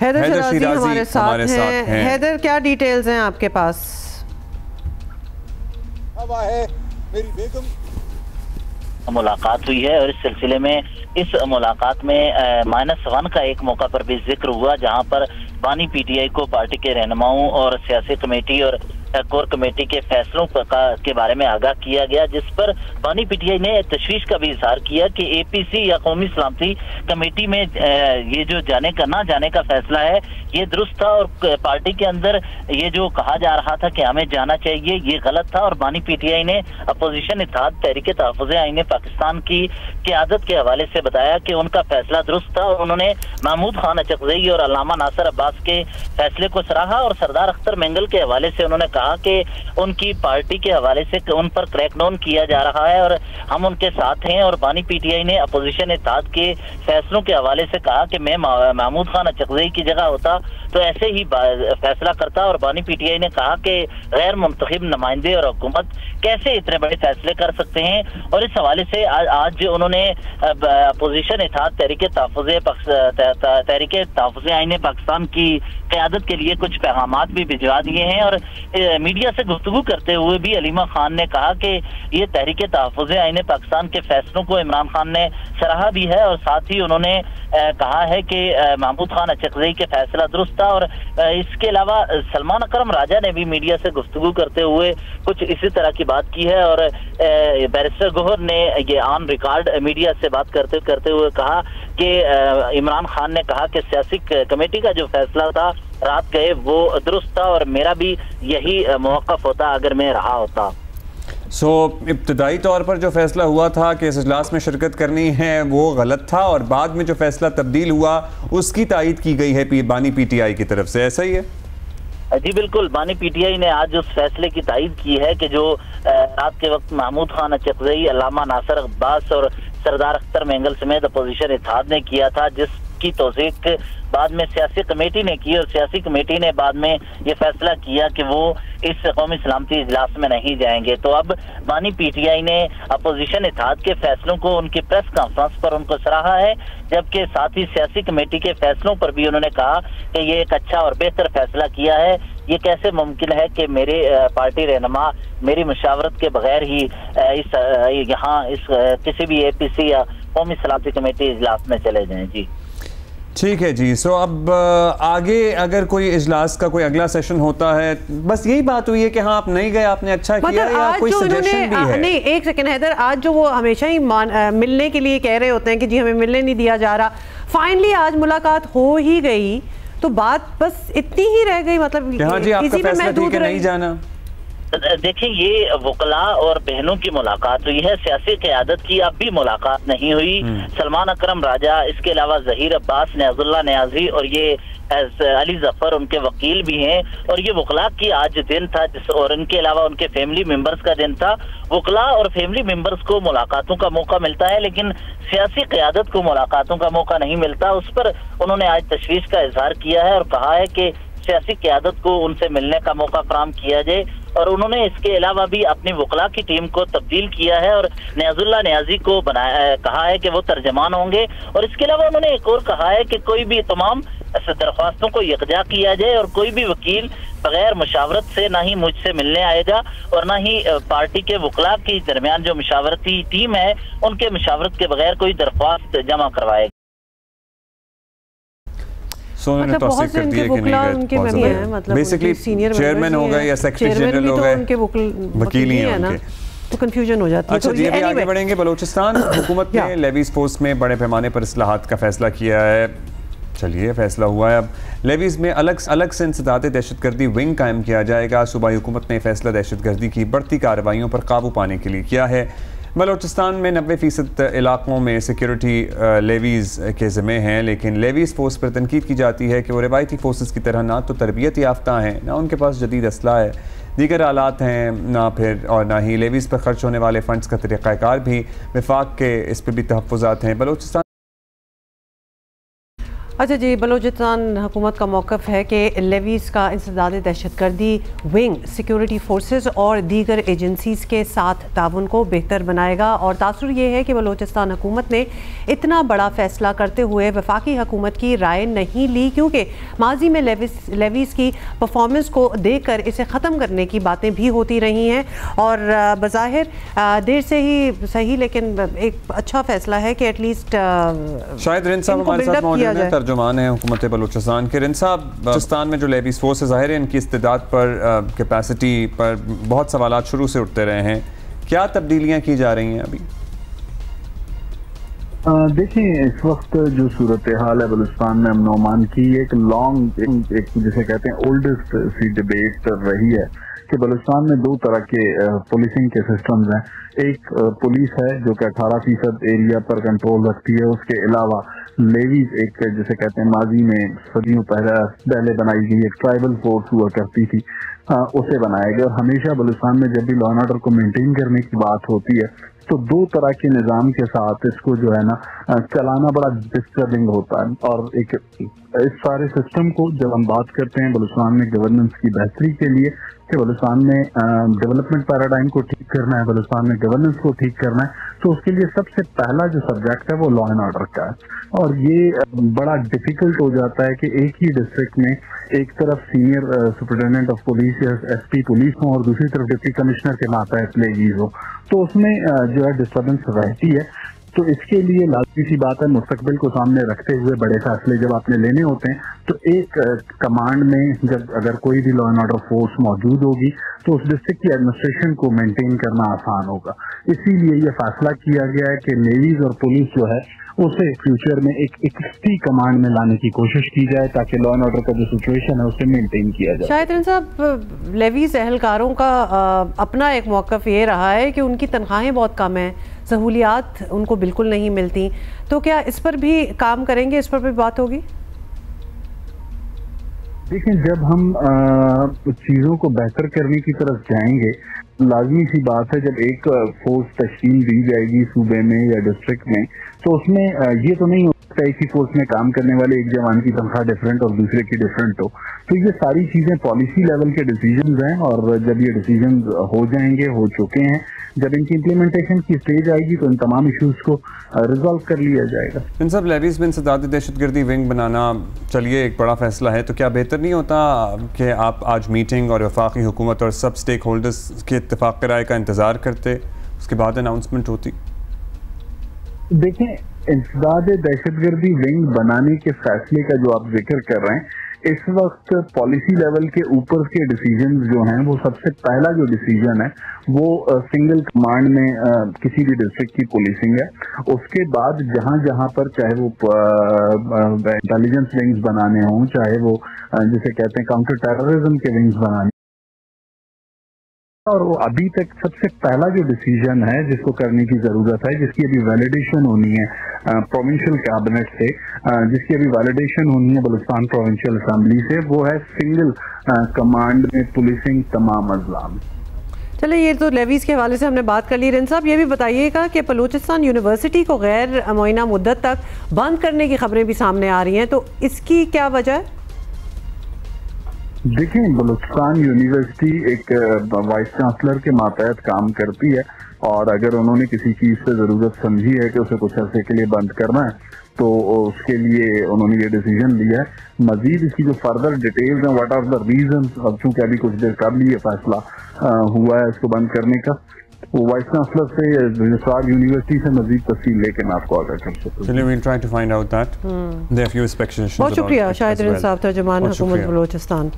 حیدر شیرازی ہمارے ساتھ ہیں. حیدر کیا ڈیٹیلز ہیں آپ کے پاس؟ میری بیگم ملاقات ہوئی ہے اور اس سلسلے میں اس ملاقات میں -1 کا ایک موقع پر بھی ذکر ہوا جہاں پر بانی پی ٹی آئی کو پارٹی کے رہنماؤں اور سیاسی کمیٹی اور کور کمیٹی کے فیصلوں کے بارے میں آگاہ کیا گیا، جس پر بانی پی ٹی آئی نے تشویش کا بھی اظہار کیا کہ اے پی سی یا قومی سلامتی کمیٹی میں یہ جو نہ جانے کا فیصلہ ہے یہ درست تھا، اور پارٹی کے اندر یہ جو کہا جا رہا تھا کہ ہمیں جانا چاہیے یہ غلط تھا، اور بانی پی ٹی آئی نے اپوزیشن اتحاد تحریک تحفظ آئین پاکستان کی قیادت کے حوالے سے بتایا کہ ان کا فیصلہ درست تھا، اور انہوں نے محمود خان اچکزئی اور علامہ ناصر عباس کے فیصلے کو سراہا، اور سردار اختر مینگل کے حوالے سے انہوں نے کہا کہ ان کی پارٹی کے حوالے سے ان پر کریک ڈاؤن کیا جا رہا ہے اور ہم ان کے ساتھ ہیں، اور بانی پی ٹی آئی نے اپوزیشن اتحاد کے فیصلوں کے حوالے سے کہا کہ میں محمود خان اچکزئی کی جگہ ہوتا تو ایسے ہی فیصلہ کرتا، اور بانی پی ٹی آئی نے کہا کہ غیر منتخب نمائندے اور حکومت کیسے اتنے بڑے فیصلے کر سکتے ہیں، اور اس حوالے سے آج انہوں نے اپوزیشن اتحاد تحریک تحفظ آئین پاکستان کی قیادت کے لیے کچھ پیغامات بھی بھجوا دیے ہیں، اور میڈیا سے گفتگو کرتے ہوئے بھی علیمہ خان نے کہا کہ یہ تحریک تحفظ آئین پاکستان کے فیصلوں کو عمران خان نے سراہا بھی ہے، اور ساتھ ہی انہوں نے کہا ہے کہ محمود خان اچکزئی کے فیصلہ درست تھا، اور اس کے علاوہ سلمان اکرم راجہ نے بھی میڈیا سے گفتگو کرتے ہوئے کچھ اسی طرح کی بات کی ہے، اور بیرسٹر گوہر نے یہ آن ریکارڈ میڈیا سے بات کرتے ہوئے کہا کہ عمران خان نے کہا کہ سیاسی کمیٹی کا جو فیصلہ تھا رات گئے وہ درست تھا، اور میرا بھی یہی موقف ہوتا اگر میں رہا ہوتا. ابتدائی طور پر جو فیصلہ ہوا تھا کہ اس اجلاس میں شرکت کرنی ہے وہ غلط تھا، اور بعد میں جو فیصلہ تبدیل ہوا اس کی تائید کی گئی ہے بانی پی ٹی آئی کی طرف سے، ایسا ہی ہے؟ جی بالکل، بانی پی ٹی آئی نے آج اس فیصلے کی تائید کی ہے کہ جو رات کے وقت محمود خان اچکزئی، علامہ ناصر عباس اور سردار اختر مینگل سمیت اپوزیشن اتحاد نے کیا تھا، جس کی توثیق بعد میں سیاسی کمیٹی نے کی، اور سیاسی کمیٹی نے بعد میں یہ فیصلہ کیا کہ وہ اس قومی سلامتی اجلاس میں نہیں جائیں گے. تو اب بانی پی ٹی آئی نے اپوزیشن اتحاد کے فیصلوں کو ان کی پریس کانفرنس پر ان کو سراہا ہے، جبکہ ساتھ ہی سیاسی کمیٹی کے فیصلوں پر بھی انہوں نے کہا کہ یہ ایک اچھا اور بہتر فیصلہ کیا ہے. یہ کیسے ممکن ہے کہ میرے پارٹی رہنما میری مشاورت کے بغیر ہی یہاں کسی بھی اے پی سی یا قومی سلامتی کمیٹی اجلاس میں چلے جائیں. جی ٹھیک ہے جی. اب آگے اگر کوئی اجلاس کا کوئی اگلا سیشن ہوتا ہے، بس یہی بات ہوئی ہے کہ ہاں آپ نہیں گئے، آپ نے اچھا کیا، یا کوئی سجیشن بھی ہے؟ نہیں، ایک سیکنڈ حیدر، آج جو وہ ہمیشہ ہی ملنے کے لیے کہہ رہے ہوتے ہیں کہ جی ہمیں ملنے نہیں دیا جا رہا، فائنلی آج ملاقات ہو ہی گئی تو بات بس اتنی ہی رہ گئی، مطلب ہاں جی آپ کا فیصلہ ٹھیک ہے نہیں جانا. دیکھیں یہ وکلاء اور بہنوں کی ملاقات ہوئی ہے، سیاسی قیادت کی اب بھی ملاقات نہیں ہوئی. سلمان اکرم راجہ، اس کے علاوہ ظہیر عباس، نیاز اللہ نیازی اور یہ علی ظفر ان کے وکیل بھی ہیں، اور یہ وکلاء کی آج دن تھا، اور ان کے علاوہ ان کے فیملی ممبرز کا دن تھا. وکلاء اور فیملی ممبرز کو ملاقاتوں کا موقع ملتا ہے لیکن سیاسی قیادت کو ملاقاتوں کا موقع نہیں ملتا. اس پر انہوں نے آج تشویش کا اظہار کیا ہے اور کہا ہے کہ سیاسی قیادت کو ان سے ملنے کا موقع فراہم کیا جائے، اور انہوں نے اس کے علاوہ بھی اپنی وکلاء کی ٹیم کو تبدیل کیا ہے، اور نیاز اللہ نیازی کو کہا ہے کہ وہ ترجمان ہوں گے. اور اس کے علاوہ انہوں نے ایک اور کہا ہے کہ کوئی بھی تمام درخواستوں کو یکجا کیا جائے، اور کوئی بھی وکیل بغیر مشاورت سے نہ ہی مجھ سے ملنے آئے گا اور نہ ہی پارٹی کے وکلاء کے درمیان جو مشاورتی ٹیم ہے ان کے مشاورت کے بغیر کوئی درخواست جمع کروائے گا. بہت سے ان کے وکلاء ان کے ممبر ہیں، مطلب چیئرمین ہو گئے یا سیکرٹری جنرل ہو گئے، وکیل ہی ہیں نا، تو کنفیوژن ہو جاتی ہے. اچھا جی، ابھی آگے بڑھیں گے. بلوچستان حکومت نے لیویز فورس میں بڑے پیمانے پر اصلاحات کا فیصلہ کیا ہے. چلیے فیصلہ ہوا ہے، اب لیویز میں الگ سے انسداد دہشت گردی ونگ قائم کیا جائے گا. صوبائی حکومت نے فیصلہ دہشت گردی کی بڑھتی کارروائیوں پر قابو پانے کے لیے کیا ہے. بلوچستان میں 90% علاقوں میں سیکیورٹی لیویز کے ذمے ہیں، لیکن لیویز فورس پر تنقید کی جاتی ہے کہ وہ روایتی فورسز کی طرح نہ تو تربیت یافتہ ہیں، نہ ان کے پاس جدید اسلحہ ہے، دیگر آلات ہیں، نہ ہی لیویز پر خرچ ہونے والے فنڈز کا طریقہ کار بھی وفاق کے اس پہ بھی تحفظات ہیں. بلوچستان اچھا جی، بلوچستان حکومت کا موقف ہے کہ لیویز کا انسداد دہشت گردی ونگ سیکیورٹی فورسز اور دیگر ایجنسیز کے ساتھ تعاون کو بہتر بنائے گا، اور تاثر یہ ہے کہ بلوچستان حکومت نے اتنا بڑا فیصلہ کرتے ہوئے وفاقی حکومت کی رائے نہیں لی، کیونکہ ماضی میں لیویز کی پرفارمنس کو دیکھ کر اسے ختم کرنے کی باتیں بھی ہوتی رہی ہیں، اور بظاہر دیر سے ہی صحیح لیکن ایک اچھا فیصلہ ہے کہ ایٹ لیسٹ شاید رند صاحب ہمارے ساتھ موجود ہیں، ترجمان ہیں حکومت بلوچستان کے۔ رند صاحب، بلوچستان میں جو لیویز فورس ظاہر ہے ان کی استعداد پر، کیپیسٹی پر بہت سوالات شروع سے اٹھتے رہے ہیں، کیا تبدیلیاں کی جا رہی ہیں ابھی؟ دیکھیں، اس وقت جو صورتحال ہے بلوچستان میں امن و امان کی، ایک لانگ جسے کہتے ہیں اولڈسٹ سی ڈبیٹ رہی ہے کہ بلوچستان میں دو طرح کے پولیسنگ کے سسٹمز ہیں۔ ایک پولیس ہے جو کہ 18% ایریا پر کنٹرول رکھتی ہے، اس کے علاوہ لیویز ایک جسے کہتے ہیں ماضی میں صدیوں پہلے بنائی گئی ایک ٹرائبل فورس ہوا کرتی تھی، اسے بنایا گیا، اور ہمیشہ بلوچستان میں جب بھی لا اینڈ آرڈر کو مینٹین کرنے کی بات ہوتی ہے تو دو طرح کے نظام کے ساتھ اس کو جو ہے نا چلانا بڑا ڈسٹربنگ ہوتا ہے۔ اور ایک اس سارے سسٹم کو جب ہم بات کرتے ہیں بلوچستان میں گورننس کی بہتری کے لیے کہ بلوچستان میں ڈیولپمنٹ پیراڈائم کو ٹھیک کرنا ہے، بلوچستان میں گورننس کو ٹھیک کرنا ہے، تو اس کے لیے سب سے پہلا جو سبجیکٹ ہے وہ لا اینڈ آرڈر کا ہے، اور یہ بڑا ڈیفیکلٹ ہو جاتا ہے کہ ایک ہی ڈسٹرکٹ میں ایک طرف سینئر سپرنٹینڈنٹ آف پولیس یا ایس پی پولیس ہوں اور دوسری طرف ڈپٹی کمشنر کے ماتحت لیویز ہو، تو اس میں جو ہے ڈسٹربنس رہتی ہے۔ تو اس کے لیے لازمی سی بات ہے مستقبل کو سامنے رکھتے ہوئے بڑے فیصلے جب آپ نے لینے ہوتے ہیں تو ایک کمانڈ میں جب اگر کوئی بھی لا اینڈ آرڈر فورس موجود ہوگی تو اس ڈسٹرکٹ کی ایڈمنسٹریشن کو مینٹین کرنا آسان ہوگا۔ اسی لیے یہ فیصلہ کیا گیا ہے کہ نیویز اور پولیس جو ہے اسے فیوچر میں ایک اکٹھی کمانڈ میں لانے کی کوشش کی جائے تاکہ لا اینڈ آرڈر کا جو سچویشن ہے اسے مینٹین کیا جائے۔ شاید صاحب، لیویز اہلکاروں کا اپنا ایک موقف یہ رہا ہے کہ ان کی تنخواہیں بہت کم ہیں، سہولیات ان کو بالکل نہیں ملتی، تو کیا اس پر بھی کام کریں گے، اس پر بھی بات ہوگی؟ دیکھیں، جب ہم چیزوں کو بہتر کرنے کی طرف جائیں گے، لازمی سی بات ہے جب ایک فورس تشکیل دی جائے گی صوبے میں یا ڈسٹرکٹ میں تو اس میں یہ تو نہیں ہو سکتا ایک ہی فورس میں کام کرنے والے ایک جوان کی تنخواہ ڈفرینٹ اور دوسرے کی ڈفرینٹ ہو، تو یہ ساری چیزیں پالیسی لیول کے ڈیسیجنز ہیں، اور جب یہ ڈیسیجنز ہو جائیں گے، ہو چکے ہیں، جب ان کی امپلیمنٹیشن کی سٹیج آئے گی تو ان تمام ایشوز کو ریزالو کر لیا جائے گا۔ ان سب لیویز میں انسداد دہشت گردی ونگ بنانا، چلیے ایک بڑا فیصلہ ہے، تو کیا بہتر نہیں ہوتا کہ آپ آج میٹنگ اور وفاقی حکومت اور سب سٹیک ہولڈرز کے اتفاق رائے کا انتظار کرتے، اس کے بعد اناؤنسمنٹ ہوتی؟ دیکھیں، انسداد دہشت گردی ونگ بنانے کے فیصلے کا جو آپ ذکر کر رہے ہیں، اس وقت پالیسی لیول کے اوپر کے ڈیسیجنز جو ہیں وہ سب سے پہلا جو ڈیسیجن ہے وہ سنگل کمانڈ میں کسی بھی ڈسٹرکٹ کی پولیسنگ ہے۔ اس کے بعد جہاں جہاں پر چاہے وہ انٹیلیجنس ونگز بنانے ہوں، چاہے وہ جسے کہتے ہیں کاؤنٹر ٹیررزم کے ونگز بنانے، اور وہ ابھی تک سب سے پہلا جو ڈیسیجن ہے جس کو کرنے کی ضرورت ہے، جس کی ابھی ویلیڈیشن ہونی ہے پروونشل کیبنٹ سے، جس کی ابھی ویلیڈیشن ہونی ہے بلوچستان پروونشل اسمبلی سے، وہ ہے سنگل کمانڈ میں پولیسنگ تمام اضلاع میں۔ چلے، یہ تو لیویز کے حوالے سے ہم نے بات کر لی۔ رند صاحب، یہ بھی بتائیے گا کہ بلوچستان یونیورسٹی کو غیر معینہ مدت تک بند کرنے کی خبریں بھی سامنے آ رہی ہیں، تو اس کی کیا وجہ ہے؟ دیکھیں، بلوچستان یونیورسٹی ایک وائس چانسلر کے ماتحت کام کرتی ہے، اور اگر انہوں نے کسی چیز سے ضرورت سمجھی ہے کہ اسے کچھ عرصے کے لیے بند کرنا ہے تو اس کے لیے انہوں نے یہ ڈیسیجن لیا ہے۔ مزید اس کی جو فردر ڈیٹیلز ہیں، واٹ آر دا ریزنز، اب چونکہ ابھی کچھ دیر قبل یہ فیصلہ ہوا ہے اس کو بند کرنے کا، وہ وائس چانسلر سے رجسٹرار یونیورسٹی سے مزید تفصیل لے کے میں آپ کو آگاہ کر سکتا ہوں۔ چلیے، we'll try to find out that. There are few speculations. بہت شکریہ شاہد رند صاحب، ترجمان حکومت بلوچستان۔